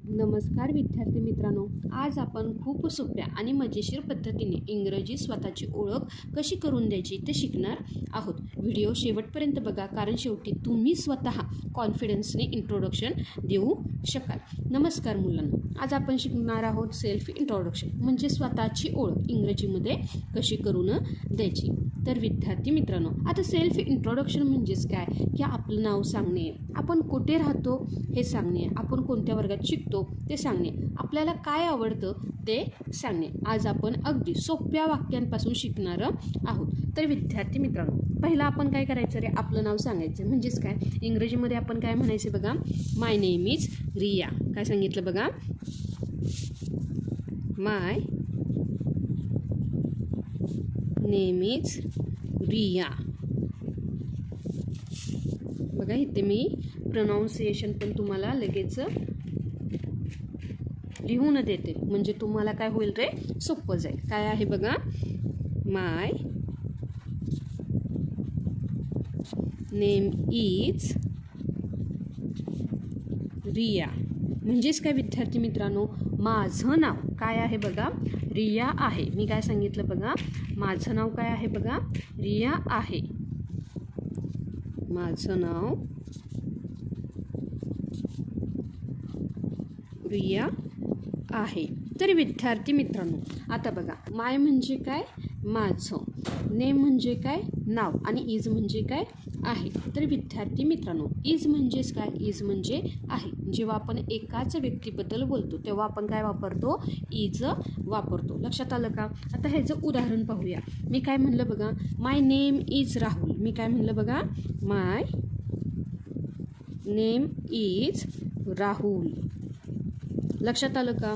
नमस्कार विद्यार्थी मित्रांनो, आज आपण खूप सोप्या आणि मजेशीर पद्धतीने इंग्रजी स्वतःची ओळख कशी करून द्यायची ते शिकणार आहोत. व्हिडिओ शेवटपर्यंत बघा, कारण शेवटी तुम्ही स्वतः कॉन्फिडन्सने इंट्रोडक्शन देऊ शकाल. नमस्कार मुलांनो, आज आपण शिकणार आहोत सेल्फ इंट्रोडक्शन म्हणजे स्वतःची ओळख इंग्रजीमध्ये कशी करून द्यायची. तर विद्यार्थी मित्रांनो, आता सेल्फ इंट्रोडक्शन म्हणजेच काय की आपलं नाव सांगणे, आपण कुठे राहतो हे सांगणे, आपण कोणत्या वर्गात शिकतो ते सांगणे, आपल्याला काय आवडतं ते सांगणे. आज आपण अगदी सोप्या वाक्यांपासून शिकणार आहोत. तर विद्यार्थी मित्रांनो, पहिला आपण काय करायचं रे, आपलं नाव सांगायचं. म्हणजेच काय इंग्रजीमध्ये आपण काय म्हणायचं बघा, माय नेम इज रिया. काय सांगितलं बघा, माय नेम इज रिया. बघा इथे मी प्रोनाऊन्सिएशन पण तुम्हाला लगेच लिहून देते, म्हणजे तुम्हाला काय होईल रे, सोपं जाईल. काय आहे बघा, माय नेम इज रिया. म्हणजेच काय विद्यार्थी मित्रांनो, माझं नाव काय आहे बघा, रिया आहे. मी काय सांगितलं बघा, माझं नाव काय आहे बघा, रिया आहे. माझं नाव रिया आहे. तर विद्यार्थी मित्रांनो, आता बघा, माय म्हणजे काय, माझं, नेम म्हणजे काय, नाव, आणि इज म्हणजे काय, आहे. तर विद्यार्थी मित्रांनो, इज म्हणजेच काय, इज म्हणजे आहे. जेव्हा आपण एकाच व्यक्तीबद्दल बोलतो तेव्हा आपण काय वापरतो, इज वापरतो. लक्षात आलं का? आता ह्याचं उदाहरण पाहूया. मी काय म्हणलं बघा, माय नेम इज राहुल. मी काय म्हणलं बघा, माय नेम इज राहुल. लक्षात आलं का?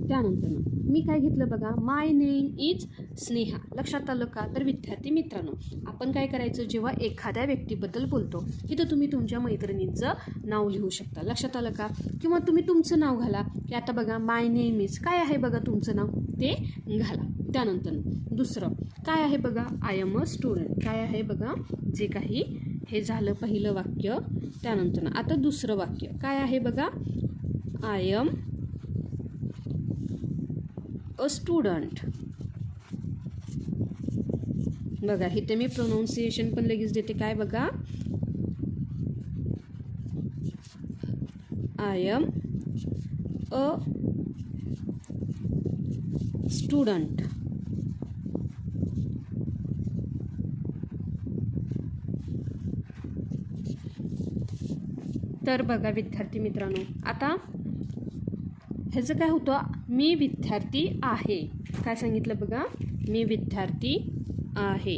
त्यानंतर मी काय घेतलं बघा, माय नेम इज स्नेहा. लक्षात आलं का? तर विद्यार्थी मित्रांनो, आपण काय करायचं, जेव्हा एखाद्या व्यक्तीबद्दल बोलतो तिथं तुम्ही तुमच्या मैत्रिणीचं नाव लिहू शकता. लक्षात आलं का? किंवा तुम्ही तुमचं नाव घाला, की आता बघा माय नेम इज काय आहे बघा, तुमचं नाव ते घाला. त्यानंतर दुसरं काय आहे बघा, आय एम अ स्टुडंट. काय आहे बघा, जे काही, हे झालं पहिलं वाक्य. त्यानंतर आता दुसरं वाक्य काय आहे बघा, आय एम अ स्टुडंट. बघा इथे मी प्रोनाऊन्सिएशन पण लगेच देते. काय बघा, आय एम अ स्टुडंट. तर बघा विद्यार्थी मित्रांनो, आता ह्याचं काय होतं, मी विद्यार्थी आहे. काय सांगितलं बघा, मी विद्यार्थी आहे.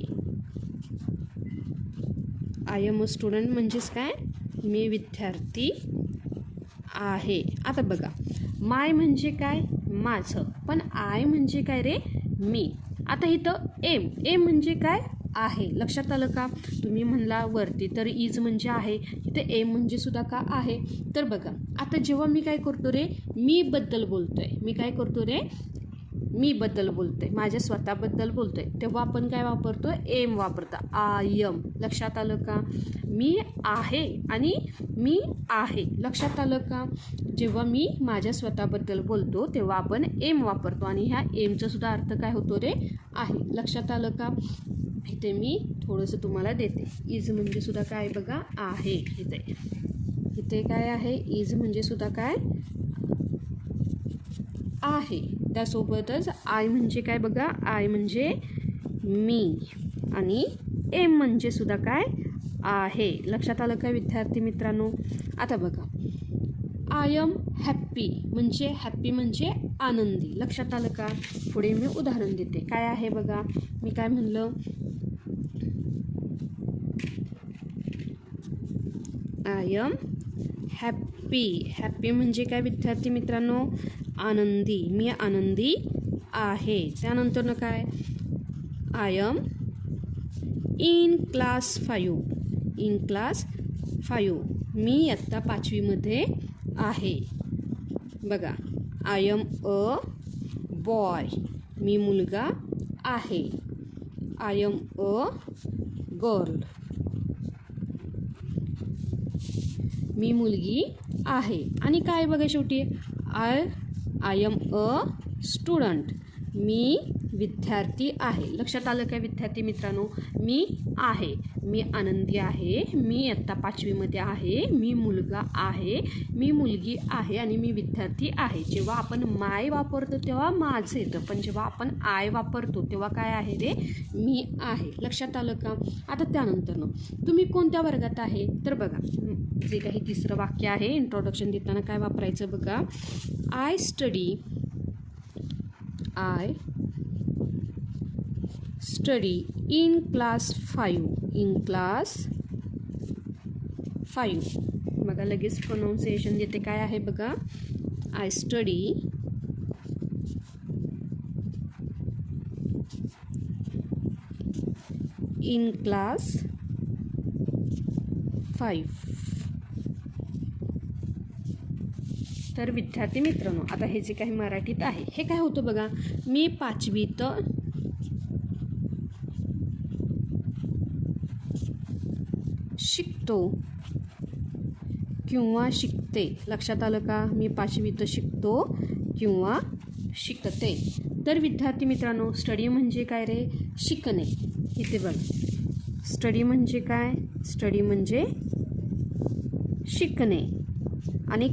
आय एम अ स्टुडंट म्हणजेच काय, मी विद्यार्थी आहे. आता बघा, माय म्हणजे काय, माझं, पण आय म्हणजे काय रे, मी. आता इथं एम, एम म्हणजे काय, आहे. लक्षात आलं का? तुम्ही म्हणला वरती तर इज म्हणजे आहे, इथे एम म्हणजे सुद्धा का आहे. तर बघा, आता जेव्हा मी काय करतो रे, मी बद्दल बोलतोय, मी काय करतो रे, मी बद्दल बोलतोय, माझ्या स्वतःबद्दल बोलतोय, तेव्हा आपण काय वापरतो, एम वापरता, आय एम. लक्षात आलं का? मी आहे आणि मी आहे. लक्षात आलं का? जेव्हा मी माझ्या स्वतःबद्दल बोलतो तेव्हा आपण एम वापरतो, आणि ह्या एमचा सुद्धा अर्थ काय होतो रे, आहे. लक्षात आलं का? इथे मी थोडंसं तुम्हाला देते. इज म्हणजे सुद्धा काय बघा, आहे. इथे काय आहे, इज म्हणजे सुद्धा काय आहे. त्यासोबतच आय म्हणजे काय बघा, आय म्हणजे मी, आणि एम म्हणजे सुद्धा काय आहे. लक्षात आलं का विद्यार्थी मित्रांनो? आता बघा, आय एम हॅप्पी म्हणजे, हॅप्पी म्हणजे आनंदी. लक्षात आलं का? पुढे मी उदाहरण देते. काय आहे बघा, मी काय म्हणलं, आय एम हॅप्पी. हॅप्पी म्हणजे काय विद्यार्थी मित्रांनो, आनंदी, मी आनंदी आहे. त्यानंतर काय, I am in class 5. In class 5, मी इयत्ता 5वीमध्ये आहे. बघा, आय एम अ बॉय, मी मुलगा आहे. आय एम अ गर्ल, मी मुलगी आहे. आणि काय बघा शेवटी आय एम अ स्टुडंट. मी विद्यार्थी आहे. लक्षात आलं काय विद्यार्थी मित्रांनो? मी आहे, मी आनंदी आहे, मी इयत्ता 5वीमध्ये आहे, मी मुलगा आहे, मी मुलगी आहे आणि मी विद्यार्थी आहे. जेव्हा आपण माय वापरतो तेव्हा माझं येतं, पण जेव्हा आपण आय वापरतो तेव्हा काय आहे रे? मी आहे. लक्षात आलं का? आता त्यानंतर तुम्ही कोणत्या वर्गात आहे? तर बघा, जे काही तिसरं वाक्य आहे इंट्रोडक्शन देताना काय वापरायचं बघा. I study in class 5. in class 5. बघा लगेच प्रोनाऊन्सिएशन देते. काय आहे बघा. I study in class 5. तर विद्यार्थी मित्रांनो, आता हे जे काही मराठीत आहे हे काय होतं बघा. मी 5वीत शिकतो किंवा शिकते. लक्षात आलं का? मी 5वीत शिकतो किंवा शिकते. तर विद्यार्थी मित्रांनो, स्टडी म्हणजे काय रे? शिकणे. इथे बघ, स्टडी म्हणजे काय? स्टडी म्हणजे शिकणे. आणि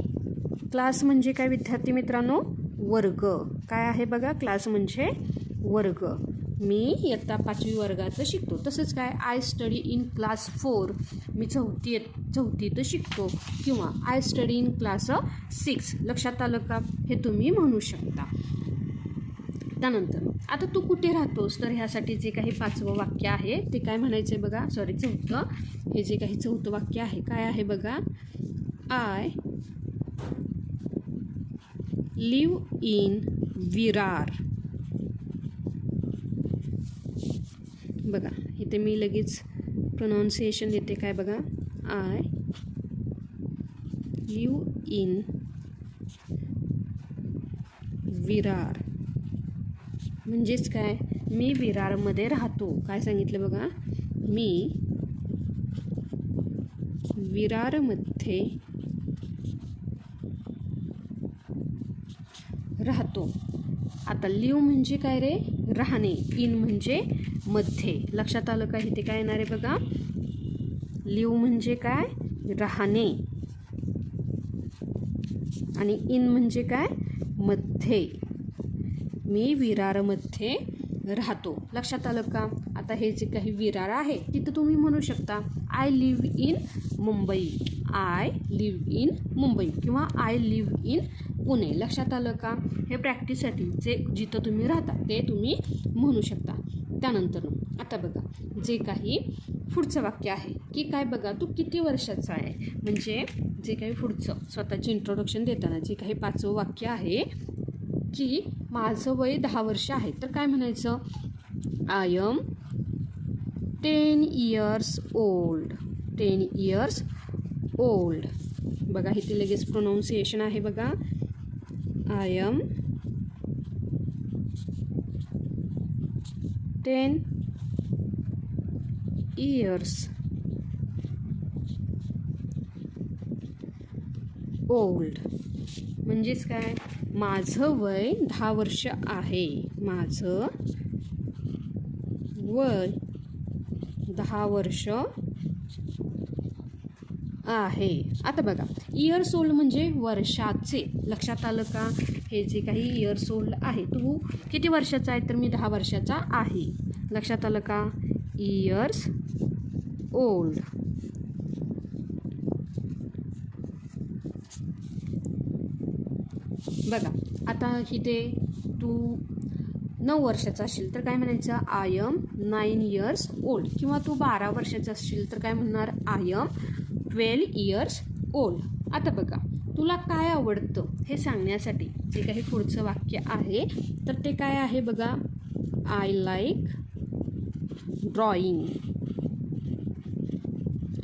क्लास म्हणजे काय विद्यार्थी मित्रांनो? वर्ग. काय आहे बघा, क्लास म्हणजे वर्ग. मी इयत्ता 5वी वर्गाचं शिकतो. तसंच काय, आय स्टडी इन क्लास 4. मी चौथीत शिकतो किंवा आय स्टडी इन क्लास 6. लक्षात आलं का? हे तुम्ही म्हणू शकता. त्यानंतर आता तू कुठे राहतोस? तर ह्यासाठी जे काही 5वं वाक्य आहे ते काय म्हणायचं आहे बघा. चौथं. हे जे काही 4थं वाक्य आहे काय आहे बघा. I live in Virar. बघा इथे मी लगेच प्रोनाऊन्सिएशन देते. काय बघा. आय लिव्ह इन विरार म्हणजेच काय, मी विरारमध्ये राहतो. काय सांगितलं बघा. मी विरारमध्ये राहतो. आता लिव्ह म्हणजे काय रे? राहणे. इन म्हणजे मध्ये. लक्षात आलं का? इथे काय येणार आहे बघा. लिव्ह म्हणजे काय? राहणे. आणि इन म्हणजे काय? मध्ये. मी विरारमध्ये राहतो. लक्षात आलं का? आता हे जे काही विरार आहे तिथं तुम्ही म्हणू शकता I live in Mumbai. I live in Mumbai किंवा आय लिव्ह इन पुणे. लक्षात आलं का? हे प्रॅक्टिससाठी जिथं तुम्ही राहता ते तुम्ही म्हणू शकता. त्यानंतर आता बघा जे काही पुढचं वाक्य आहे की काय बघा. तू किती वर्षाचा आहे? म्हणजे जे काही पुढचं स्वतःचे इंट्रोडक्शन देताना जे काही 5वं वाक्य आहे की माझं वय 10 वर्ष आहे. तर काय म्हणायचं. I am 10 years old. 10 years old. बघा इथे लगेच प्रोनाऊन्सिएशन आहे बघा. I am 10 years old. म्हणजेच काय, माझं वय 10 वर्ष आहे. माझं वय 10 वर्ष आहे. आता बघा इयर्स ओल्ड म्हणजे वर्षाचे. लक्षात आलं का? हे जे काही इयर्स ओल्ड आहे, तू किती वर्षाचा आहे? तर मी 10 वर्षाचा आहे. लक्षात आलं का? Years old. बघा आता इथे तू 9 वर्षाचा असेल तर काय म्हणायचं. I am 9 years old. किंवा तू 12 वर्षाचा असशील तर काय म्हणणार. I am 12 years old. आता बघा तुला काय आवडतं हे सांगण्यासाठी जे काही पुढचं वाक्य आहे तर ते काय आहे बघा. I like drawing.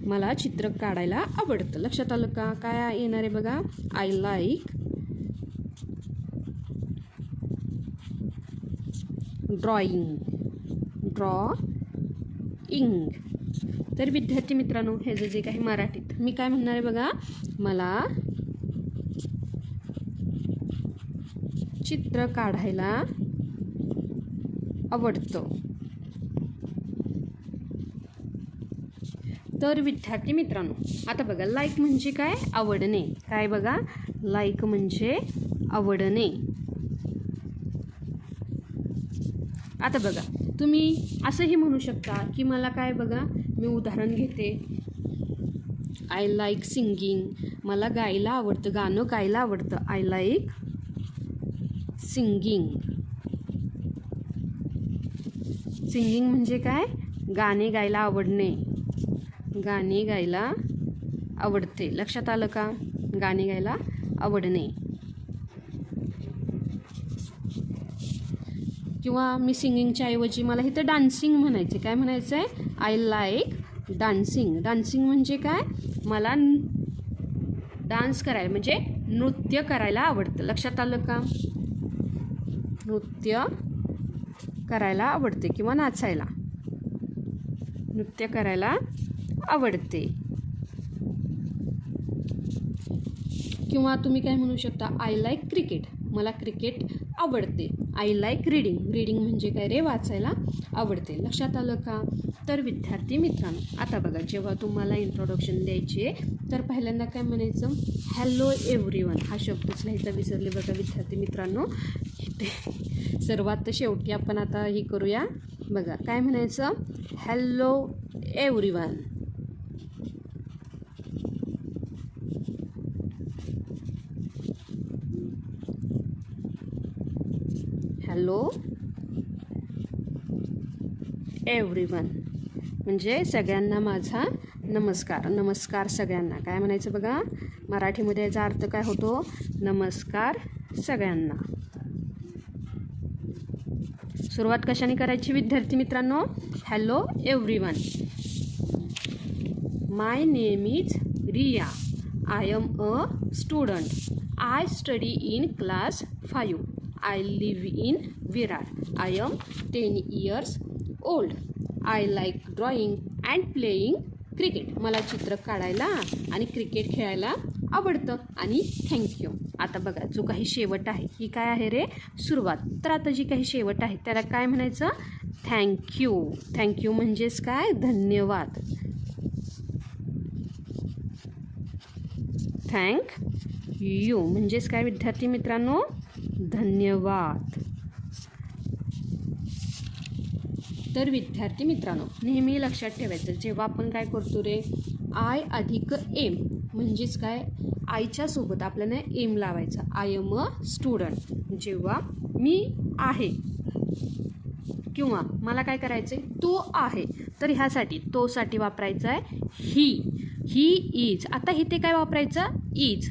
मला चित्र काढायला आवडतं. लक्षात आलं का? काय येणार आहे बघा. I like drawing. ड्रॉइंग. तर विद्यार्थी मित्रांनो, हे जे काही मराठीत मी काय म्हणणार आहे बघा. मला चित्र काढायला आवडतं. तर विद्यार्थी मित्रांनो, आता बघा लाईक म्हणजे काय? आवडणे. काय बघा, लाईक म्हणजे आवडणे. आता बघा तुम्ही असंही म्हणू शकता की मला काय बघा, मी उदाहरण घेते. I like singing. मला गायला आवडतं, गाणं गायला आवडतं. I like singing. सिंगिंग म्हणजे काय? गाणे गायला आवडणे. गाणे गायला आवडते. लक्षात आलं का? गाणे गायला आवडणे. किंवा मी सिंगिंगच्या ऐवजी मला इथं डान्सिंग म्हणायचे. काय म्हणायचं आहे? I like dancing. डान्सिंग म्हणजे काय? मला डान्स करायला म्हणजे नृत्य करायला आवडतं. लक्षात आलं का? नृत्य करायला आवडते किंवा नाचायला. नृत्य करायला आवडते. किंवा तुम्ही काय म्हणू शकता? I like cricket. मला क्रिकेट आवडते. I like reading. रीडिंग म्हणजे काय रे? वाचायला आवडते. लक्षात आलं का? तर विद्यार्थी मित्रांनो, आता बघा जेव्हा तुम्हाला इंट्रोडक्शन द्यायचे तर पहिल्यांदा काय म्हणायचं? Hello everyone. हा शब्दच लिहायचा विसरले बघा विद्यार्थी मित्रांनो. इथे सर्वात शेवटी आपण आता हे करूया बघा. काय म्हणायचं? Hello everyone. हॅलो एव्हरीवन म्हणजे सगळ्यांना माझा नमस्कार. नमस्कार सगळ्यांना. काय म्हणायचं बघा? मराठीमध्ये याचा अर्थ काय होतो? नमस्कार सगळ्यांना. सुरुवात कशाने करायची विद्यार्थी मित्रांनो? Hello everyone. My name is Riya. I am a student. I study in class 5. I live in Virar. I am 10 years old. I like drawing and playing cricket. मला चित्र काढायला आणि क्रिकेट खेळायला आवडतं. आणि थँक्यू. आता बघा जो काही शेवट आहे ही काय आहे रे? सुरुवात. तर आता जी काही शेवट आहे त्याला काय म्हणायचं? थँक्यू. थँक्यू म्हणजेच काय? धन्यवाद. थँक यू म्हणजेच काय विद्यार्थी मित्रांनो? धन्यवाद. तर विद्यार्थी मित्रांनो, नेहमी लक्षात ठेवायचं जेव्हा आपण काय करतो रे? आय अधिक एम म्हणजेच काय? आयच्या सोबत आपल्याला एम लावायचा. I am a student. जेव्हा मी आहे किंवा मला काय करायचं आहे? तो आहे. तर ह्यासाठी तोसाठी वापरायचा आहे ही. He is. आता इथे काय वापरायचं? इज.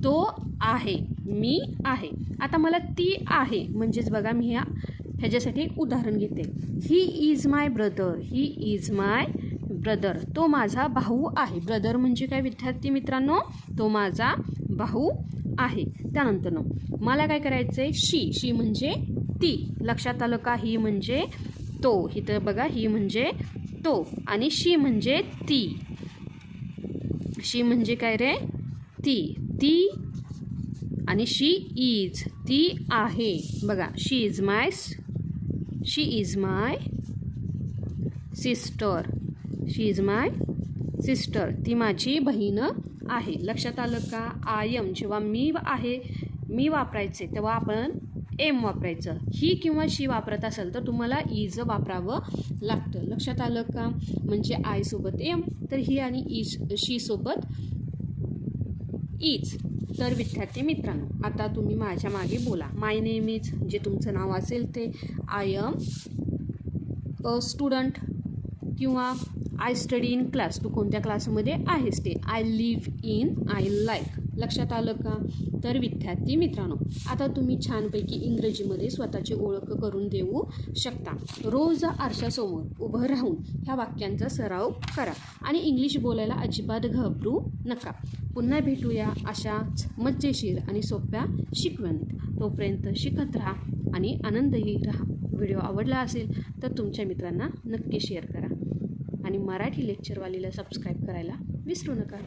तो आहे. मी आहे. आता मला ती आहे म्हणजेच बघा मी ह्याच्यासाठी एक उदाहरण घेते. He is my brother. He is my brother. तो माझा भाऊ आहे. ब्रदर म्हणजे काय विद्यार्थी मित्रांनो? तो माझा भाऊ आहे. त्यानंतर मला काय करायचं आहे? शी. शी म्हणजे ती. लक्षात आलं का? ही म्हणजे तो. इथं बघा ही म्हणजे तो आणि शी म्हणजे ती. शी म्हणजे काय रे? ती. ती आणि शी इज. ती आहे. बघा she is my sister. She is my sister. ती माझी बहीण आहे. लक्षात आलं का? आय एम जेव्हा मी आहे मी वापरायचे तेव्हा आपण एम वापरायचं. ही किंवा शी वापरत असेल तर तुम्हाला इज वापरावं लागतं. लक्षात आलं का? म्हणजे आय सोबत एम तर ही आणि इज शी सोबत इज. तर विद्यार्थी मित्रांनो, आता तुम्ही माझ्या मागे बोला. माय नेम इज जे तुमचं नाव असेल ते. आय एम अ स्टुडंट किंवा आय स्टडी इन क्लास. तू कोणत्या क्लासमध्ये आहेस ते. I live in. I like. लक्षात आलं का? तर विद्यार्थी मित्रांनो, आता तुम्ही छानपैकी इंग्रजीमध्ये स्वतःची ओळख करून देऊ शकता. रोज आरशासमोर उभं राहून ह्या वाक्यांचा सराव करा आणि इंग्लिश बोलायला अजिबात घाबरू नका. पुन्हा भेटूया अशाच मजेशीर आणि सोप्या शिकवणीत. तोपर्यंत शिकत राहा आणि आनंदही राहा. व्हिडिओ आवडला असेल तर तुमच्या मित्रांना नक्की शेअर करा आणि मराठी लेक्चरवालीला सबस्क्राईब करायला विसरू नका.